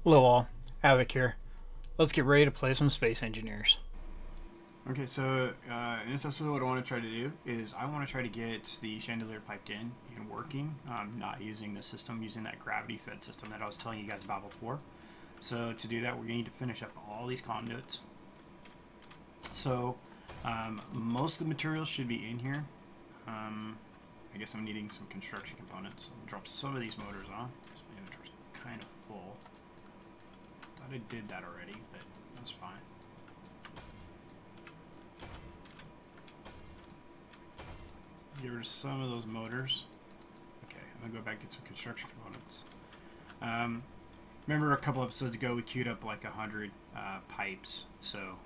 Hello all, Havoc here. Let's get ready to play some Space Engineers. Okay, so in this episode, what I want to try to do is I want to try to get the chandelier piped in and working, not using the system, using that gravity-fed system that I was telling you guys about before. So to do that, we're going to need to finish up all these conduits. So most of the materials should be in here. I guess I'm needing some construction components. I'll drop some of these motors on. So my inventory's kind of full. Thought I did that already, but that's fine. Get rid of some of those motors. Okay, I'm gonna go back and get some construction components. Remember a couple episodes ago we queued up like 100 pipes, so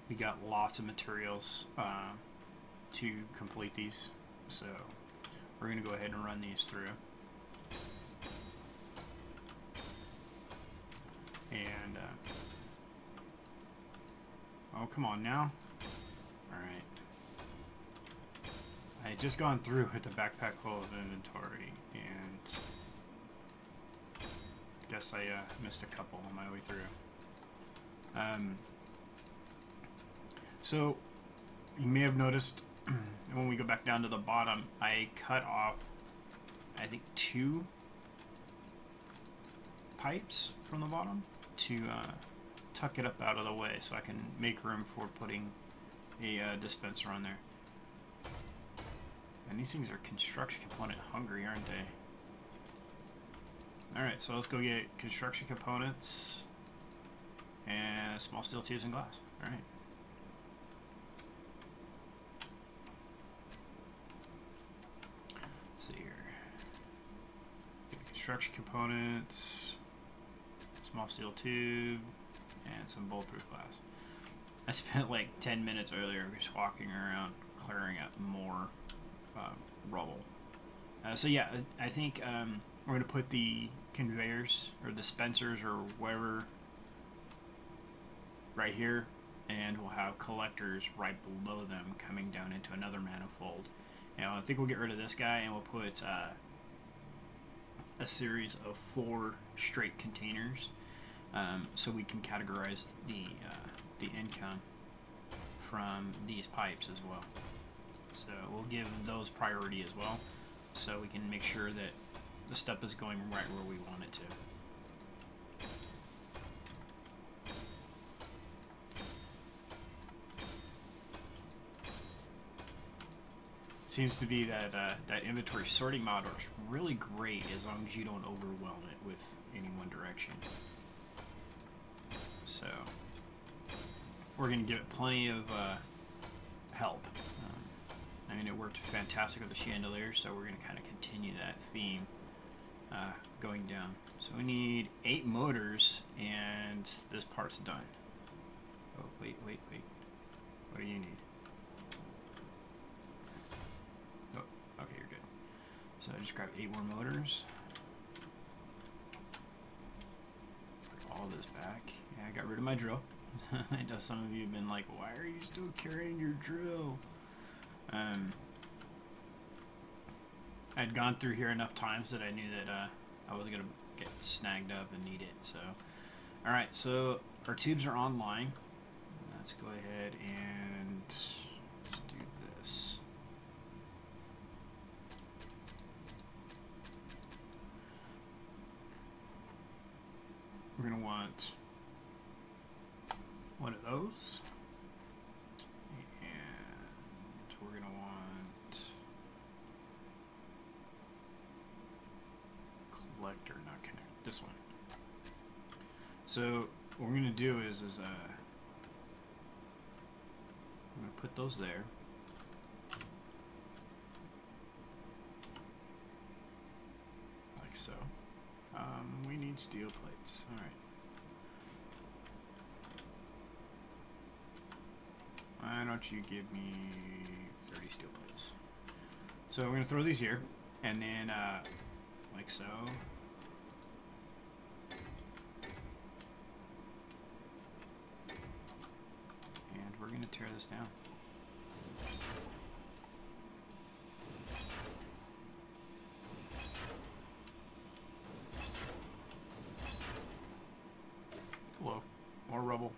we got lots of materials to complete these. So we're gonna go ahead and run these through. And oh, come on now. All right. I had just gone through with the backpack full of inventory, and guess I missed a couple on my way through. So you may have noticed when we go back down to the bottom, I cut off, I think, 2 pipes from the bottom to tuck it up out of the way so I can make room for putting a dispenser on there. And these things are construction component hungry, aren't they? Alright, so let's go get construction components and small steel tubes and glass. Alright. Let's see here. Get construction components, small steel tube, and some bulletproof glass. I spent like 10 minutes earlier just walking around clearing up more rubble. So yeah, I think we're going to put the conveyors or dispensers or whatever right here, and we'll have collectors right below them coming down into another manifold. And I think we'll get rid of this guy and we'll put a series of 4 straight containers, so we can categorize the income from these pipes as well. So we'll give those priority as well, so we can make sure that the step is going right where we want it to. It seems to be that that inventory sorting mod is really great as long as you don't overwhelm it with any one direction. So we're going to give it plenty of help. I mean, it worked fantastic with the chandelier, so we're going to kind of continue that theme going down. So we need 8 motors, and this part's done. Oh, wait. What do you need? Oh, okay, you're good. So I just grabbed 8 more motors. Put all this back. Yeah, I got rid of my drill. I know some of you have been like, why are you still carrying your drill? I'd gone through here enough times that I knew that I was going to get snagged up and need it. So, alright, so our tubes are online. Let's go ahead and let's do this. We're going to want one of those. We're going to want collector, not connect, this one. So what we're going to do is I'm going to put those there. Like so. We need steel plates. Alright. Why don't you give me 30 steel plates? So we're going to throw these here, and then like so. And we're going to tear this down. Hello. More rubble.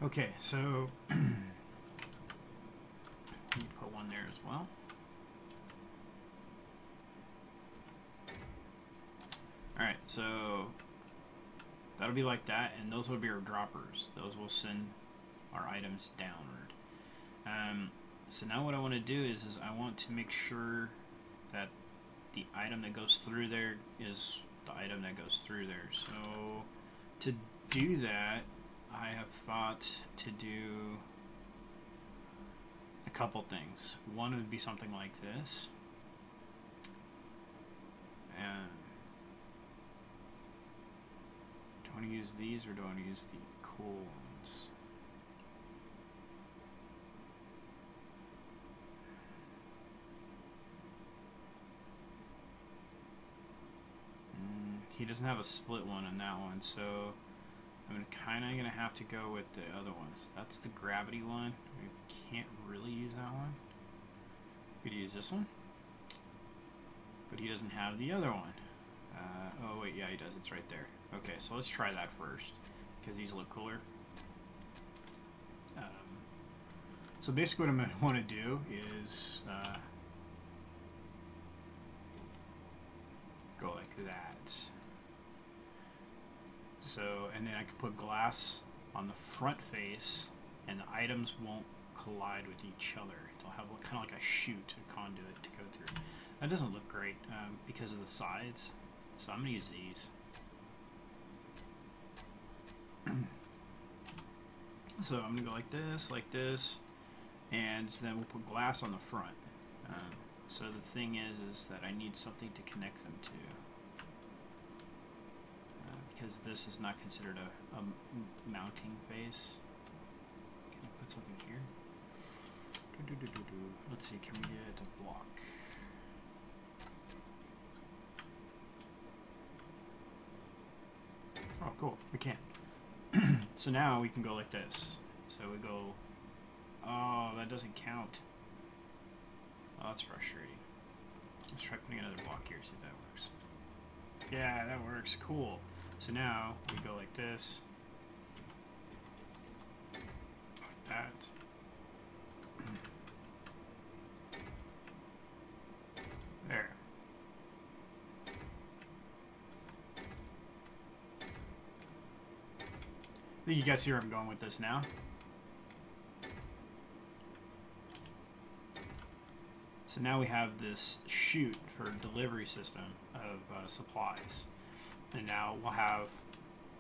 Okay, so need to put one there as well. Alright, so that'll be like that, and those will be our droppers. Those will send our items downward. So now what I want to do is I want to make sure that the item that goes through there is the item that goes through there. So to do that, I have thought to do a couple things. One would be something like this. And do I want to use these or do I want to use the cool ones? He doesn't have a split one on that one, so I'm kind of gonna have to go with the other ones. That's the gravity one. We can't really use that one. We could use this one, but he doesn't have the other one. Oh wait, yeah, he does. It's right there. Okay, so let's try that first because these look cooler. So basically, what I'm gonna want to do is go like that. So, and then I could put glass on the front face, and the items won't collide with each other. It'll have kind of like a chute, a conduit to go through. That doesn't look great because of the sides, so I'm going to use these. So I'm going to go like this, and then we'll put glass on the front. So the thing is that I need something to connect them to. Because this is not considered a mounting face. Can I put something here? Let's see, can we get a block? Oh, cool, we can. So now we can go like this. So we go, oh, that doesn't count. Oh, that's frustrating. Let's try putting another block here, see if that works. Yeah, that works, cool. So now we go like this, like that. There. I think you guys see where I'm going with this now. So now we have this chute for delivery system of supplies. And now we'll have,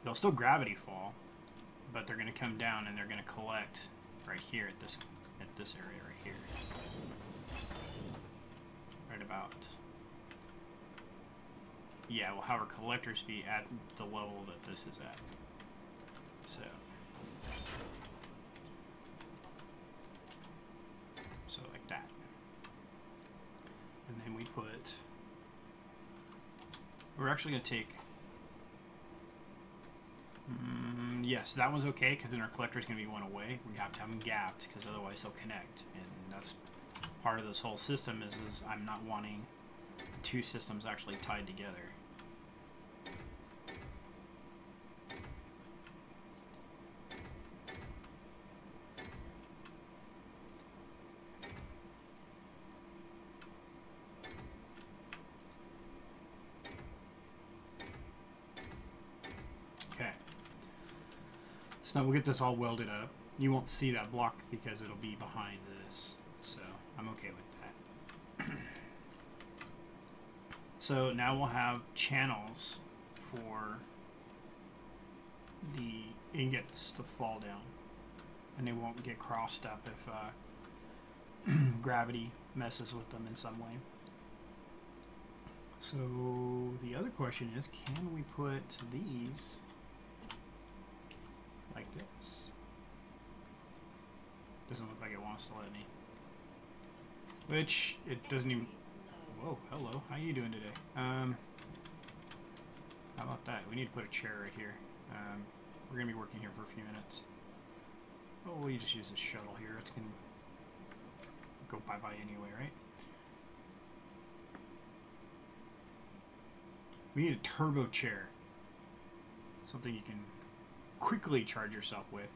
they'll still gravity fall, but they're going to come down and they're going to collect right here at this area right here. Right about. Yeah, we'll have our collectors be at the level that this is at. So like that. And then we put, we're actually going to take, yes, that one's okay because then our collector is going to be one away. We have to have them gapped because otherwise they'll connect. And that's part of this whole system is I'm not wanting two systems actually tied together. Okay. So now we'll get this all welded up. You won't see that block because it'll be behind this. So I'm okay with that. So now we'll have channels for the ingots to fall down. And they won't get crossed up if gravity messes with them in some way. So the other question is, can we put these like this? Doesn't look like it wants to let me. Which, it doesn't even... Whoa, hello. How you doing today? How about that? We need to put a chair right here. We're going to be working here for a few minutes. Oh, we'll just use this shuttle here. It's going to go bye-bye anyway, right? We need a turbo chair. something you can quickly charge yourself with.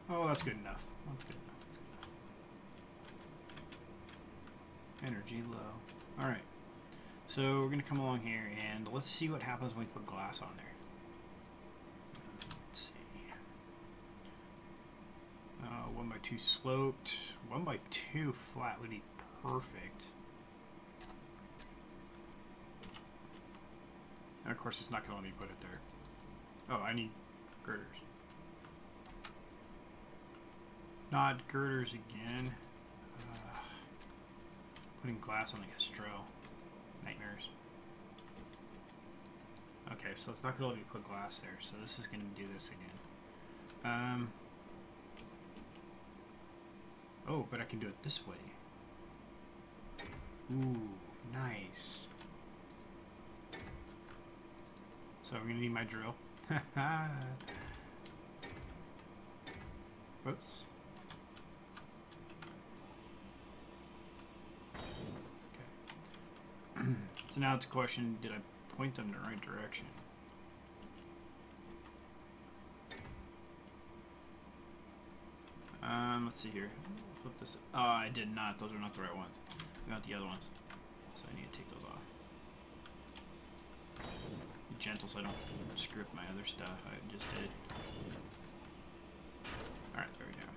Oh, that's good enough. That's good enough. That's good enough. Energy low. Alright. So we're going to come along here and let's see what happens when we put glass on there. Let's see. 1x2 sloped. 1x2 flat would be perfect. And of course it's not going to let me put it there. Oh, I need girders. Not girders again. Putting glass on the Castrel. Nightmares. Okay, so it's not going to let me put glass there, so this is going to do this again. Oh, but I can do it this way. Ooh, nice. So I'm going to need my drill. Whoops. Okay. So now it's a question, did I point them in the right direction? Let's see here. Flip this. Oh, I did not. Those are not the right ones. I got the other ones. So I need to take those off. Be gentle so I don't screw up my other stuff. I just did. Alright, there we go.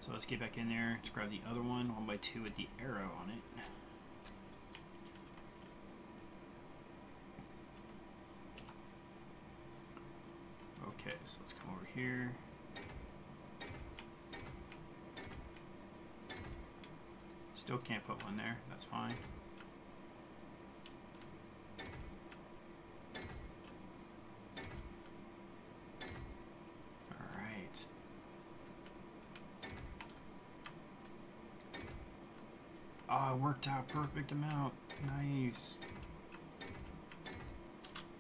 So let's get back in there. Let's grab the other one, 1x2 with the arrow on it. Okay, so let's come over here. Still can't put one there, that's fine. Alright. Oh, it worked out perfect amount. Nice.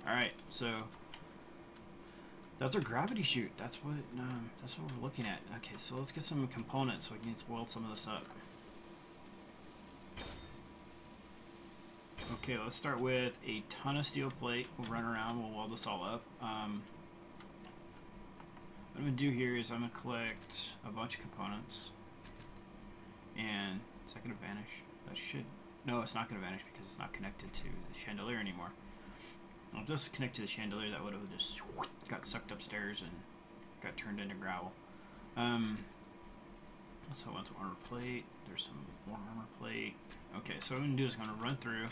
Alright, so that's our gravity chute. That's what we're looking at. Okay, so let's get some components so we can weld some of this up. Okay, let's start with a ton of steel plate. We'll run around, we'll weld this all up. What I'm going to do here is I'm going to collect a bunch of components. And is that going to vanish? That should... No, it's not going to vanish because it's not connected to the chandelier anymore. I'll just connect to the chandelier, that would have just got sucked upstairs and got turned into gravel. So I want some armor plate. There's some more armor plate. Okay, so what I'm going to do is I'm going to run through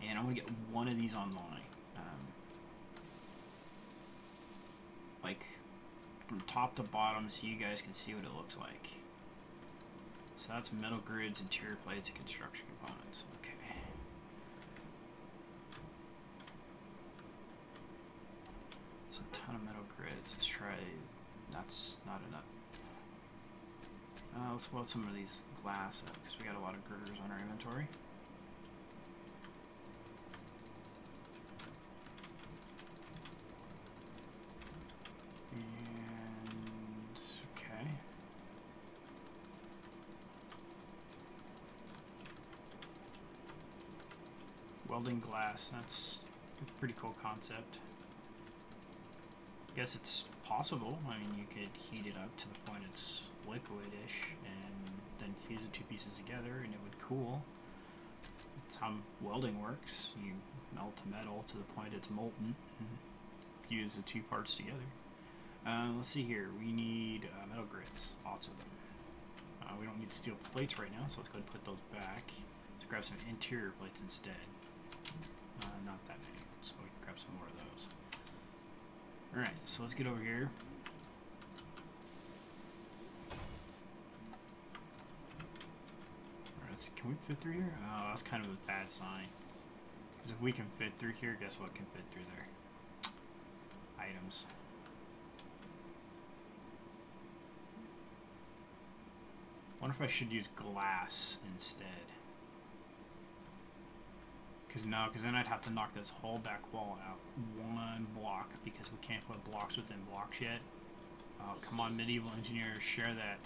and I'm going to get one of these online. Like from top to bottom so you guys can see what it looks like. So that's metal grids, interior plates, and construction components. Okay. So a ton of metal grids. Let's try. That's not enough. Let's weld some of these glass up because we got a lot of girders on our inventory. And okay. Welding glass, that's a pretty cool concept. I guess it's possible. I mean, you could heat it up to the point it's liquidish and then fuse the two pieces together and it would cool. That's how welding works. You melt the metal to the point it's molten and fuse the two parts together. Let's see here. We need metal grids, lots of them. We don't need steel plates right now, so let's go ahead and put those back. Let's grab some interior plates instead. Not that many, so we can grab some more of those. Alright, so let's get over here. Alright, can we fit through here? Oh, that's kind of a bad sign. Because if we can fit through here, guess what can fit through there? Items. I wonder if I should use glass instead. Because then I'd have to knock this whole back wall out one block because we can't put blocks within blocks yet. Oh, come on, medieval engineers, share that.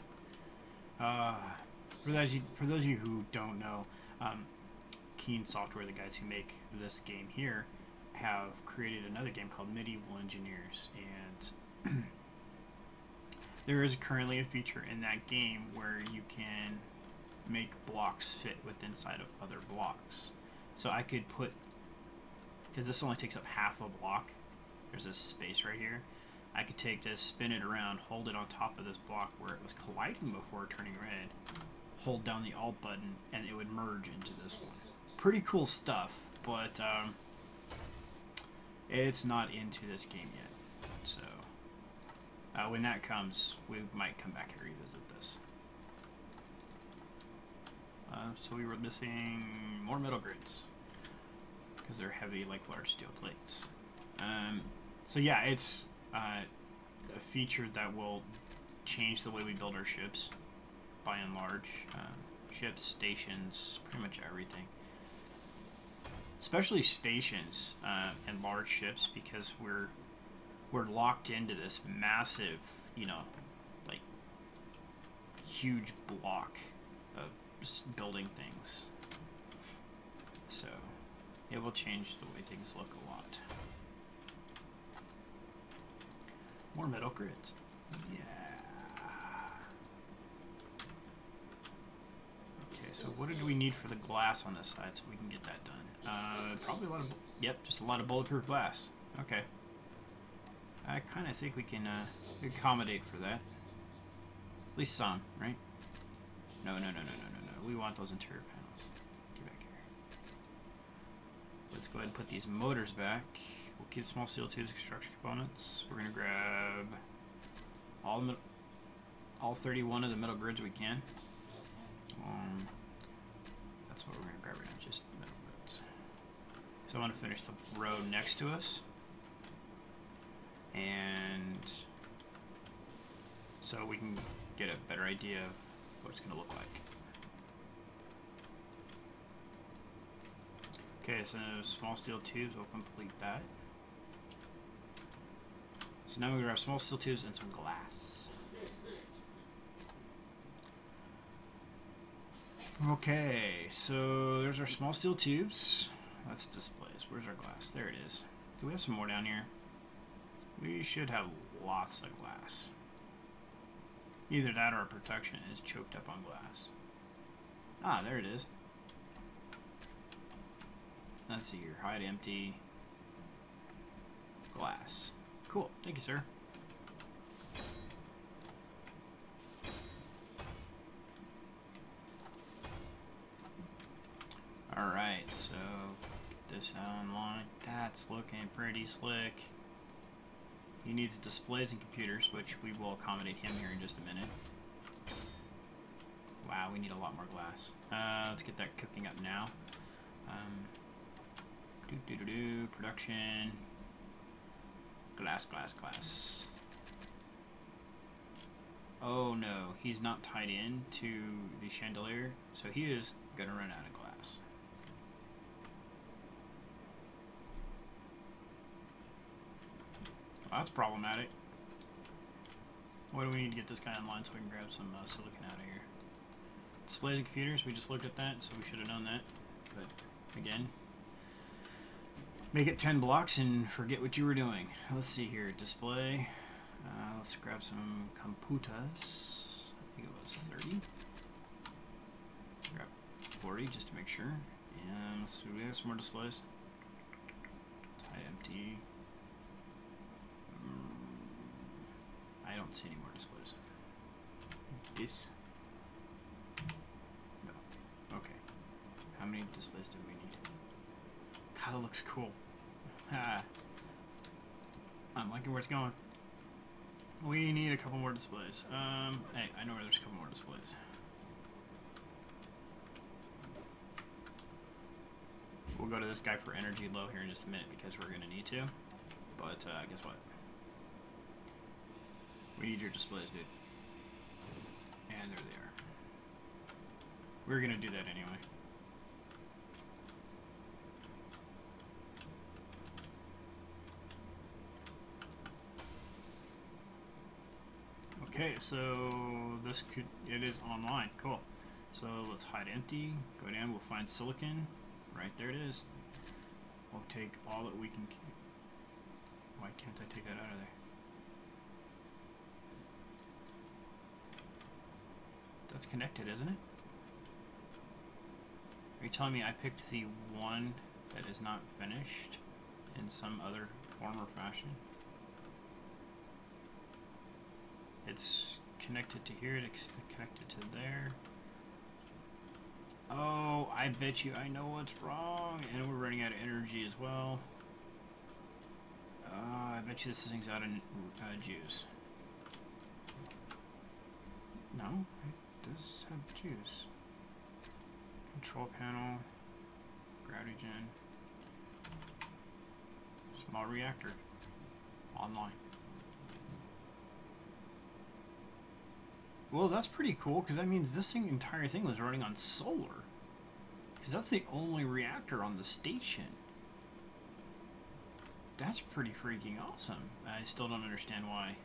For those of you who don't know, Keen Software, the guys who make this game here, have created another game called Medieval Engineers, and there is currently a feature in that game where you can make blocks fit with inside of other blocks. So I could put, because this only takes up half a block, there's this space right here. I could take this, spin it around, hold it on top of this block where it was colliding before turning red, hold down the Alt button, and it would merge into this one. Pretty cool stuff, but it's not into this game yet. So when that comes, we might come back and revisit this. So we were missing more metal grids because they're heavy like large steel plates. So yeah, it's a feature that will change the way we build our ships by and large. Ships, stations, pretty much everything. Especially stations and large ships, because we're locked into this massive, you know, like huge block of just building things. So it will change the way things look a lot. More metal grids. Yeah. Okay, so what do we need for the glass on this side so we can get that done? Probably a lot of, just a lot of bulletproof glass. Okay. I kind of think we can accommodate for that. At least some, right? No. We want those interior panels. Get back here. Let's go ahead and put these motors back. We'll keep small steel tubes, construction components. We're gonna grab all 31 of the metal grids we can. That's what we're gonna grab right now, just metal grids. So I want to finish the road next to us, and so we can get a better idea of what it's gonna look like. Okay, so small steel tubes, we'll complete that. So now we grab small steel tubes and some glass. Okay, so there's our small steel tubes. That's displays. Where's our glass? There it is. Do we have some more down here? We should have lots of glass. Either that or our protection is choked up on glass. Ah, there it is. Let's see here. Hide empty. Glass. Cool. Thank you, sir. Alright, so get this online. That's looking pretty slick. He needs displays and computers, which we will accommodate him here in just a minute. Wow, we need a lot more glass. Let's get that cooking up now. Production. Glass. Oh no, he's not tied in to the chandelier, so he is gonna run out of glass. Well, that's problematic. What do we need to get this guy online so we can grab some silicon out of here? Displays and computers, we just looked at that, so we should have known that. But again, make it 10 blocks and forget what you were doing. Let's see here, display. Let's grab some computas. I think it was 30. Grab 40 just to make sure. And let's see, we have some more displays. Tie empty. I don't see any more displays. This. No. Okay. How many displays do we need? God, it looks cool. I'm liking where it's going. We need a couple more displays. Hey, I know where there's a couple more displays. We'll go to this guy for energy low here in just a minute because we're going to need to. But guess what? We need your displays, dude. And there they are. We're going to do that anyway. Okay, so it is online. Cool. So let's hide empty. Go down, we'll find silicon. Right there it is. We'll take all that we can. Why can't I take that out of there? That's connected, isn't it? Are you telling me I picked the one that is not finished in some other form or fashion? It's connected to here, it's connected to there. Oh, I bet you I know what's wrong. And we're running out of energy as well. I bet you this thing's out of juice. No, it does have juice. Control panel, gravity gen, small reactor, online. Well, that's pretty cool, because that means this entire thing was running on solar. Because that's the only reactor on the station. That's pretty freaking awesome. I still don't understand why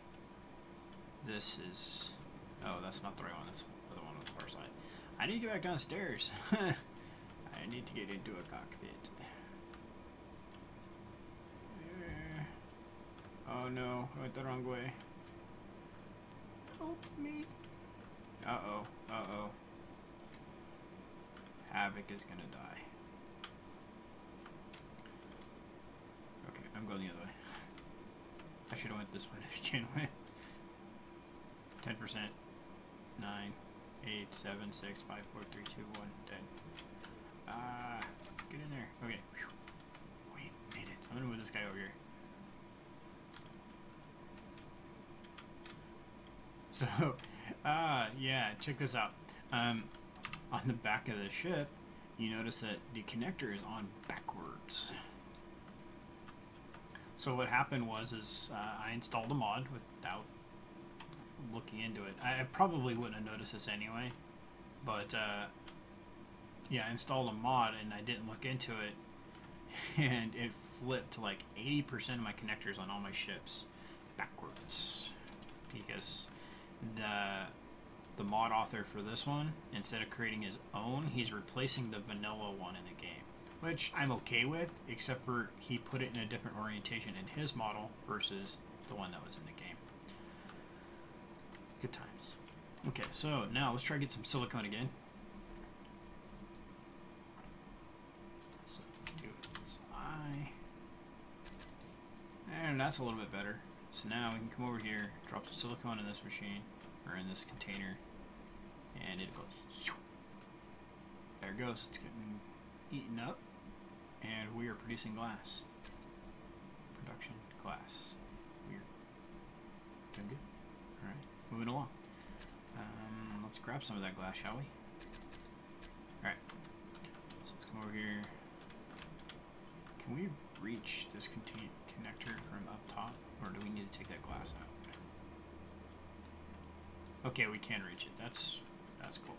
this is... Oh, that's not the right one. That's the one on the far side. I need to get back downstairs. I need to get into a cockpit. Oh no, I went the wrong way. Help me. Uh-oh, uh-oh. Havoc is gonna die. Okay, I'm going the other way. I should have went this way to begin with. 10%. 9, 8, 7, 6, 5, 4, 3, 2, 1, 10. Get in there. Okay. Whew. Wait, made it. I'm gonna move this guy over here. So, yeah, check this out. On the back of the ship, you notice that the connector is on backwards. So what happened was I installed a mod without looking into it. I probably wouldn't have noticed this anyway, but yeah, I installed a mod and I didn't look into it, and it flipped like 80% of my connectors on all my ships backwards, because the mod author for this one, instead of creating his own, he's replacing the vanilla one in the game, which I'm okay with, except for he put it in a different orientation in his model versus the one that was in the game. Good times. Okay, so now let's try to get some silicone again. So let's do its eye. And that's a little bit better. So now we can come over here, drop the silicone in this machine, or in this container, and it goes. There it goes. It's getting eaten up, and we are producing glass. Production glass. Weird. Doing good. All right, moving along. Let's grab some of that glass, shall we? All right. So let's come over here. Can we reach this connector from up top, or do we need to take that glass out? Okay, we can reach it. That's cool.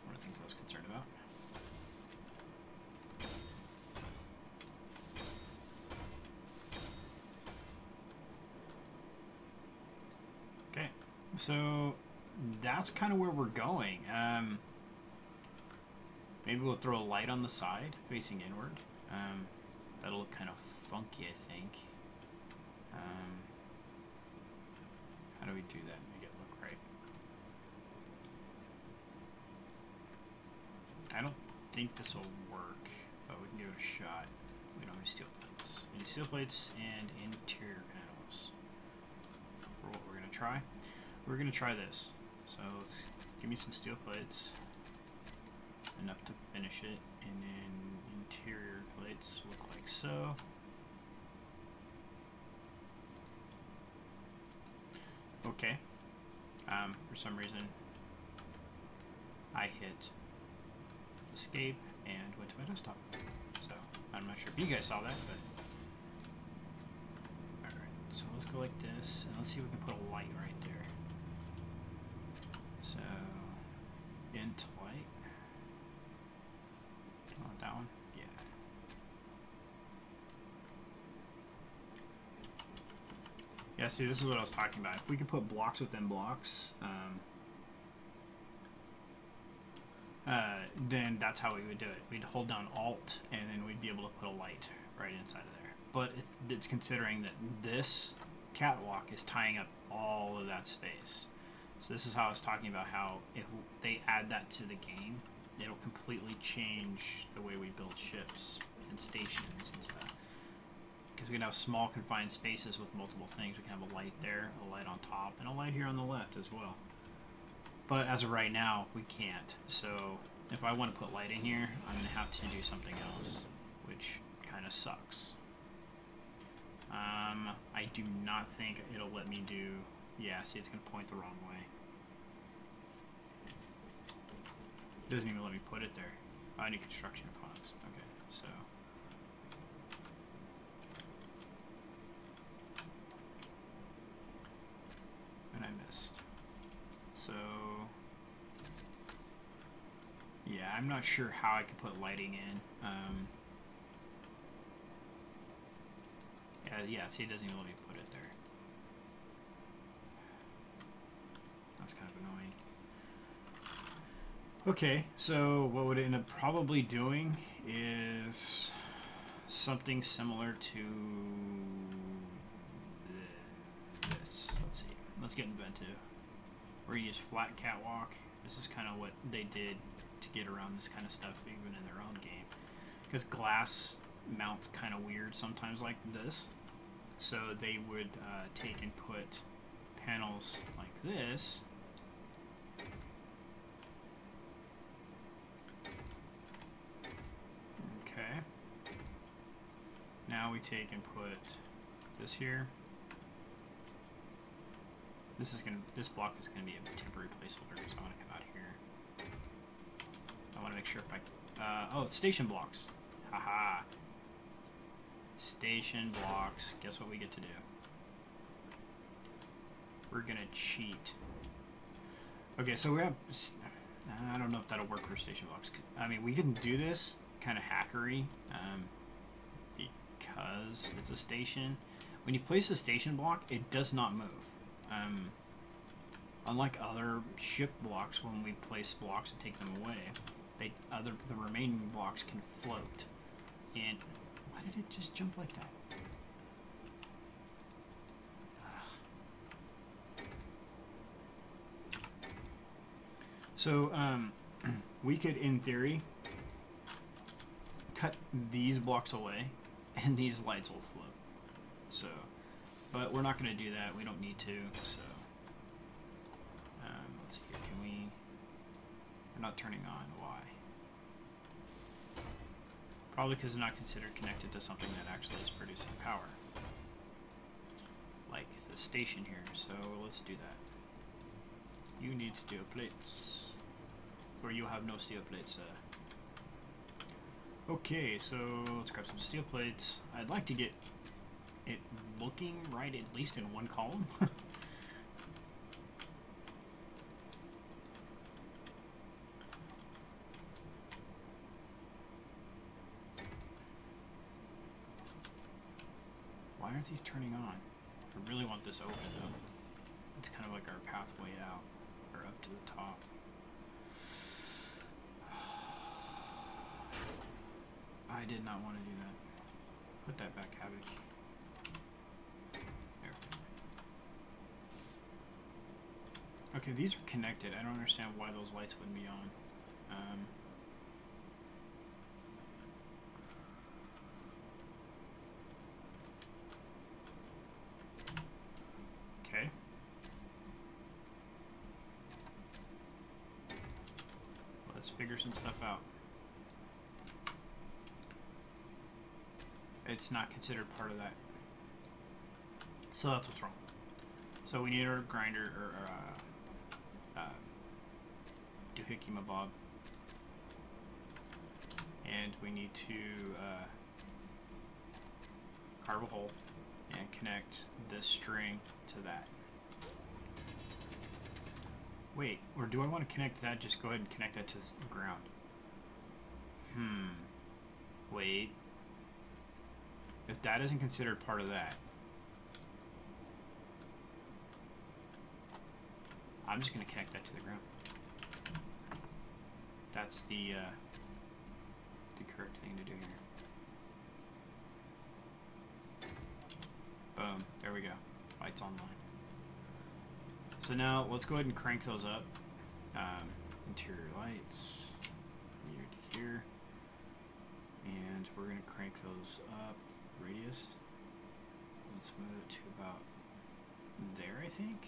One of the things I was concerned about. Okay, so that's kind of where we're going. Maybe we'll throw a light on the side facing inward. That'll look kind of funky, I think. How do we do that? Make it look right. I don't think this will work, but we can give it a shot. We don't have any steel plates. Any steel plates and interior panels. For what we're going to try. We're going to try this. So let's give me some steel plates. Enough to finish it. And then interior plates look like so. Okay. For some reason, I hit escape and went to my desktop. So I'm not sure if you guys saw that, but alright, so let's go like this, and let's see if we can put a light right there. So int light. Oh, that one? Yeah. Yeah, see, this is what I was talking about. If we could put blocks within blocks, then that's how we would do it. We'd hold down Alt, and then we'd be able to put a light right inside of there. But it's considering that this catwalk is tying up all of that space. So this is how I was talking about how if they add that to the game, it'll completely change the way we build ships and stations and stuff. Because we can have small confined spaces with multiple things. We can have a light there, a light on top, and a light here on the left as well. But as of right now, we can't. So if I want to put light in here, I'm going to have to do something else, which kind of sucks. I do not think it'll let me do... Yeah, see, it's going to point the wrong way. It doesn't even let me put it there. Oh, I need construction components. Okay, so... And I missed. So... Yeah, I'm not sure how I could put lighting in. Yeah, see, it doesn't even let me put it there. That's kind of annoying. Okay, so what would it end up probably doing is something similar to this. Let's see. Let's get inventive. We're going to use flat catwalk. This is kind of what they did to get around this kind of stuff even in their own game. Because glass mounts kind of weird sometimes like this. So they would take and put panels like this. Okay. Now we take and put this here. This block is gonna be a temporary placeholder, so I want to come out here. I want to make sure if I oh, it's station blocks. Haha. Station blocks. Guess what we get to do? We're gonna cheat. Okay, so we have... I don't know if that'll work for station blocks. I mean, we can do this kind of hackery because it's a station. When you place a station block, it does not move. Unlike other ship blocks, when we place blocks and take them away, the remaining blocks can float. And why did it just jump like that? So, we could, in theory, cut these blocks away, and these lights will float. So, but we're not going to do that. We don't need to. So, let's see here. Can we? We're not turning on. Why? Probably because they're not considered connected to something that actually is producing power, like the station here. So let's do that. You need steel plates, for you have no steel plates, sir. Okay, so let's grab some steel plates. I'd like to get it looking right, at least in one column. Why aren't these turning on? I really want this open though. It's kind of like our pathway out, or up to the top. I did not want to do that. Put that back, Havoc. There. Okay, these are connected. I don't understand why those lights wouldn't be on. Okay. Let's figure some stuff out. It's not considered part of that. So that's what's wrong. So we need our grinder, or doohickey mabob. And we need to carve a hole and connect this string to that. Wait, or do I want to connect that? Just go ahead and connect that to the ground. Wait. If that isn't considered part of that, I'm just going to connect that to the ground. that's the correct thing to do here. Boom. There we go. Lights online. So now let's go ahead and crank those up. Interior lights. Here to here. And we're going to crank those up. Radius. Let's move it to about there, I think.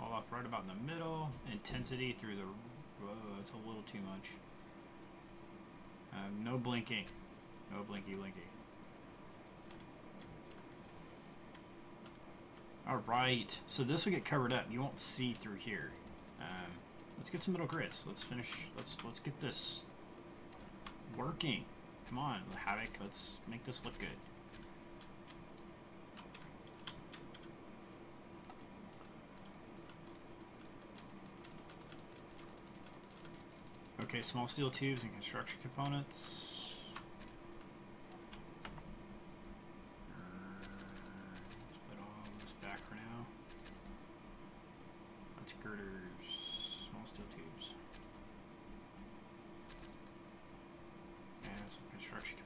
All off right about in the middle. Intensity through the... Whoa, that's a little too much. No blinking. No blinky blinky. Alright, so this will get covered up. You won't see through here. Let's get some middle grids. Let's finish. Let's get this working. Come on, Havoc. Let's make this look good. Okay, small steel tubes and construction components.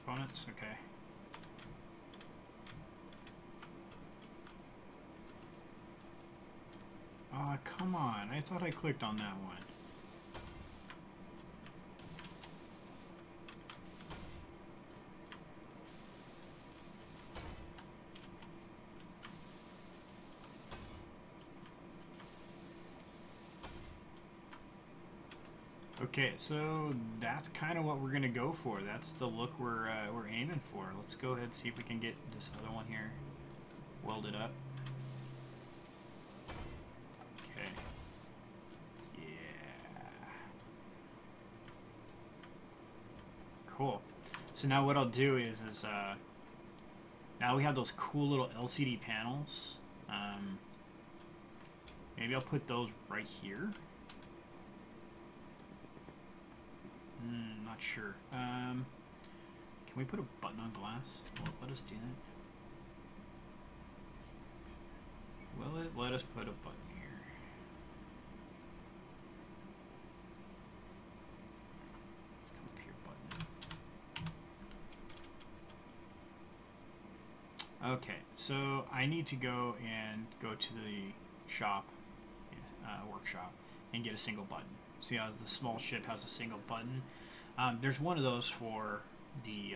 Components, okay. Oh, come on. I thought I clicked on that one. Okay, so that's kind of what we're gonna go for. That's the look we're aiming for. Let's go ahead and see if we can get this other one here welded up. Okay. Yeah. Cool. So now what I'll do is now we have those cool little LCD panels. Maybe I'll put those right here. Not sure. Can we put a button on glass? Will it let us do that? Will it let us put a button here? Let's come up here, button. Okay, so I need to go to the shop, workshop, and get a single button. See how the small ship has a single button? There's one of those for the...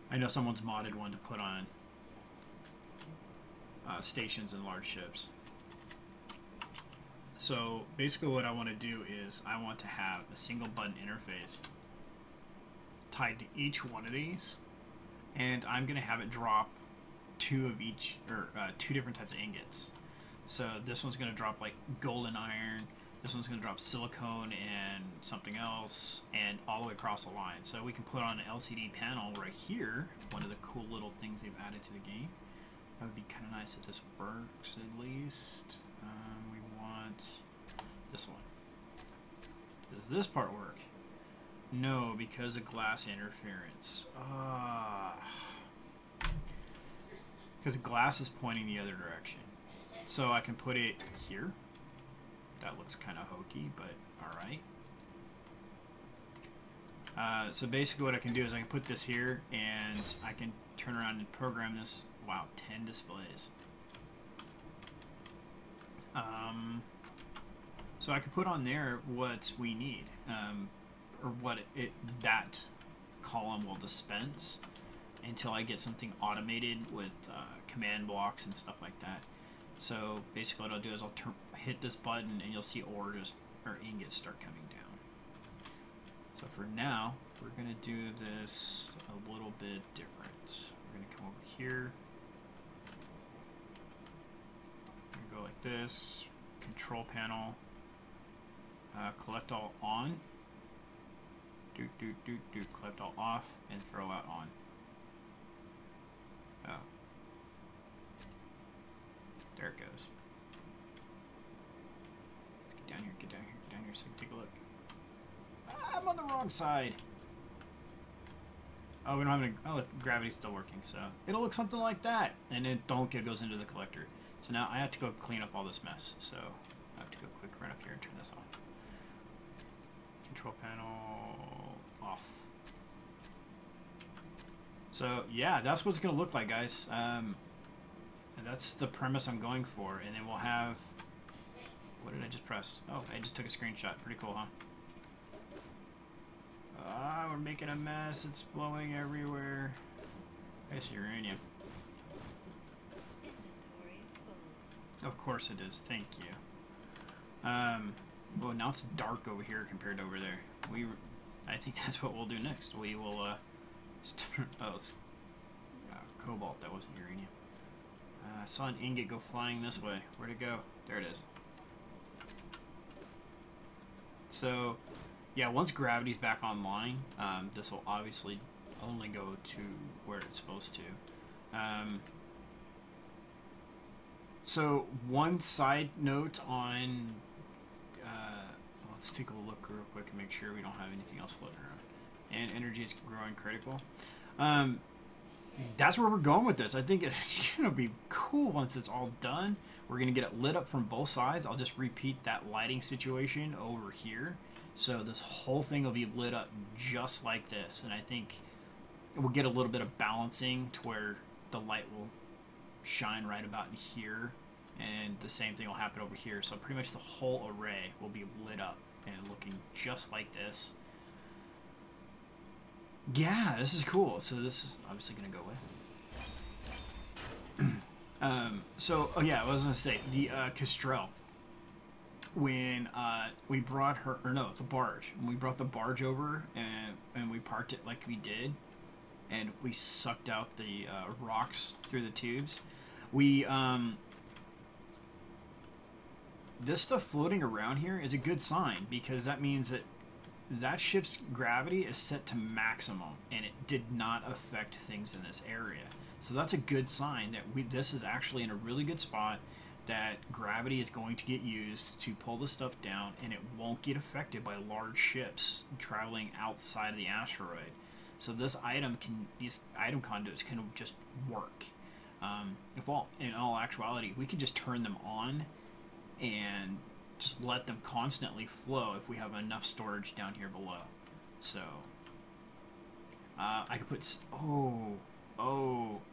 I know someone's modded one to put on stations in large ships. So basically what I want to do is I want to have a single button interface tied to each one of these, and I'm going to have it drop two of each, or two different types of ingots. So this one's going to drop like golden iron, this one's going to drop silicone and something else, and all the way across the line. So we can put on an LCD panel right here, one of the cool little things they've added to the game. That would be kind of nice if this works at least. We want this one. Does this part work? No, because of glass interference. Because glass is pointing the other direction. So I can put it here. That looks kind of hokey, but alright. So basically what I can do is I can put this here, and I can turn around and program this. Wow, 10 displays. So I can put on there what we need, or what that column will dispense until I get something automated with command blocks and stuff like that. So basically what I'll do is I'll hit this button and you'll see ores or ingots start coming down. So for now, we're going to do this a little bit different. We're going to come over here. We're going to go like this. Control panel. Collect all on. Collect all off and throw out on. Oh. There it goes. Let's get down here, get down here, get down here so we can take a look. Ah, I'm on the wrong side. Oh, we don't have any... Oh, gravity's still working, so... It'll look something like that. And then goes into the collector. So now I have to go clean up all this mess, so... I have to go quick run up here and turn this off. Control panel off. So yeah, that's what it's gonna look like, guys. And that's the premise I'm going for. And then we'll have, what did I just press? Oh, I just took a screenshot. Pretty cool, huh? Ah, we're making a mess. It's blowing everywhere. It's uranium. Of course it is. Thank you. Well, now it's dark over here compared to over there. I think that's what we'll do next. We will, oh, it's cobalt. That wasn't uranium. I saw an ingot go flying this way. Where'd it go? There it is. So, yeah, once gravity's back online, this will obviously only go to where it's supposed to. So, one side note on... let's take a look real quick and make sure we don't have anything else floating around. And energy is growing critical. That's where we're going with this. I think it's going to be cool once it's all done. We're going to get it lit up from both sides. I'll just repeat that lighting situation over here. So this whole thing will be lit up just like this. And I think we'll get a little bit of balancing to where the light will shine right about in here. And the same thing will happen over here. So pretty much the whole array will be lit up and looking just like this. Yeah, this is cool. So this is obviously going to go away. So, oh yeah, I was going to say, the Kestrel, when we brought her, or no, the barge. When we brought the barge over and we parked it like we did, and we sucked out the rocks through the tubes, we, this stuff floating around here is a good sign, because that means that that ship's gravity is set to maximum, and it did not affect things in this area. So that's a good sign that this is actually in a really good spot, that gravity is going to get used to pull the stuff down, and it won't get affected by large ships traveling outside of the asteroid. So these item conduits can just work. In all actuality, we could just turn them on and just let them constantly flow if we have enough storage down here below. So I could put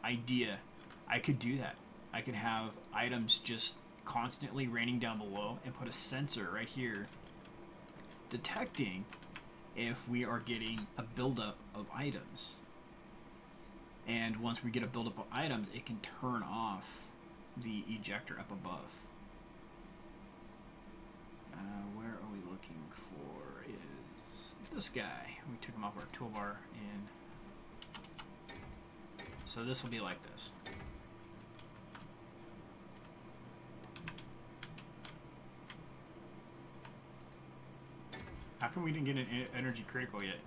idea. I could do that. I could have items just constantly raining down below and put a sensor right here detecting if we are getting a buildup of items. And once we get a buildup of items, it can turn off the ejector up above. Where are we looking for is this guy. We took him off our toolbar, and so this will be like this. How come we didn't get an energy critical yet?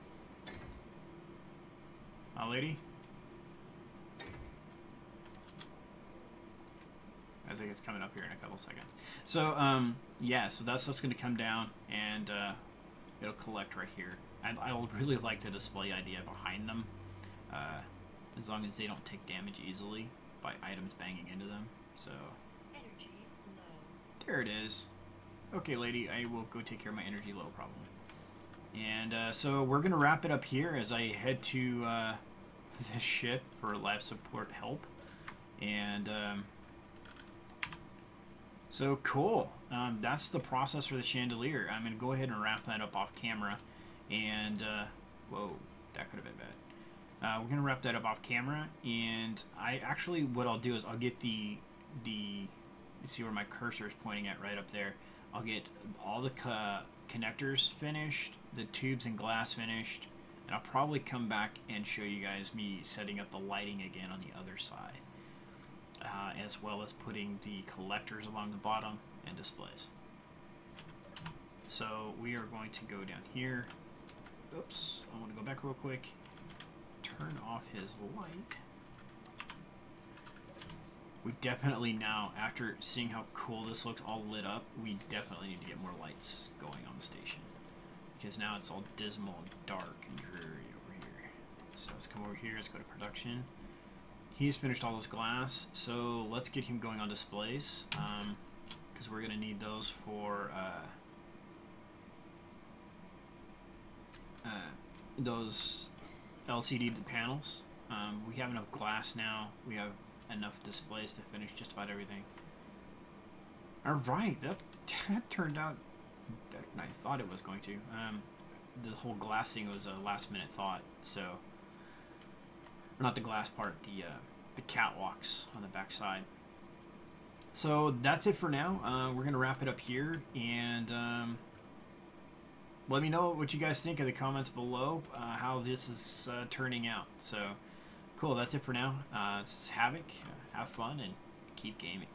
My lady? I think it's coming up here in a couple seconds. So, yeah, so that's just going to come down, and it'll collect right here. I would really like the display idea behind them, as long as they don't take damage easily by items banging into them. So, Energy low. there it is. Okay, lady, I will go take care of my energy low problem. And so we're going to wrap it up here as I head to this ship for lab support help. And so cool. That's the process for the chandelier. I'm going to go ahead and wrap that up off camera. And, whoa, that could have been bad. We're going to wrap that up off camera. And what I'll do is I'll get you see where my cursor is pointing at right up there. I'll get all the connectors finished, the tubes and glass finished, and I'll probably come back and show you guys me setting up the lighting again on the other side. As well as putting the collectors along the bottom and displays. So we are going to go down here. Oops, I want to go back real quick. Turn off his light. We definitely now, after seeing how cool this looks all lit up, we definitely need to get more lights going on the station. Because now it's all dismal and dark and dreary over here. So let's come over here, let's go to production. He's finished all this glass, so let's get him going on displays. because we're gonna need those for those LCD panels. We have enough glass now. We have enough displays to finish just about everything. All right, that turned out better than I thought it was going to. The whole glass thing was a last-minute thought. So, or not the glass part, the catwalks on the back side. So that's it for now. We're gonna wrap it up here, and let me know what you guys think in the comments below, how this is turning out. So, cool, that's it for now. This is Havoc. Have fun and keep gaming.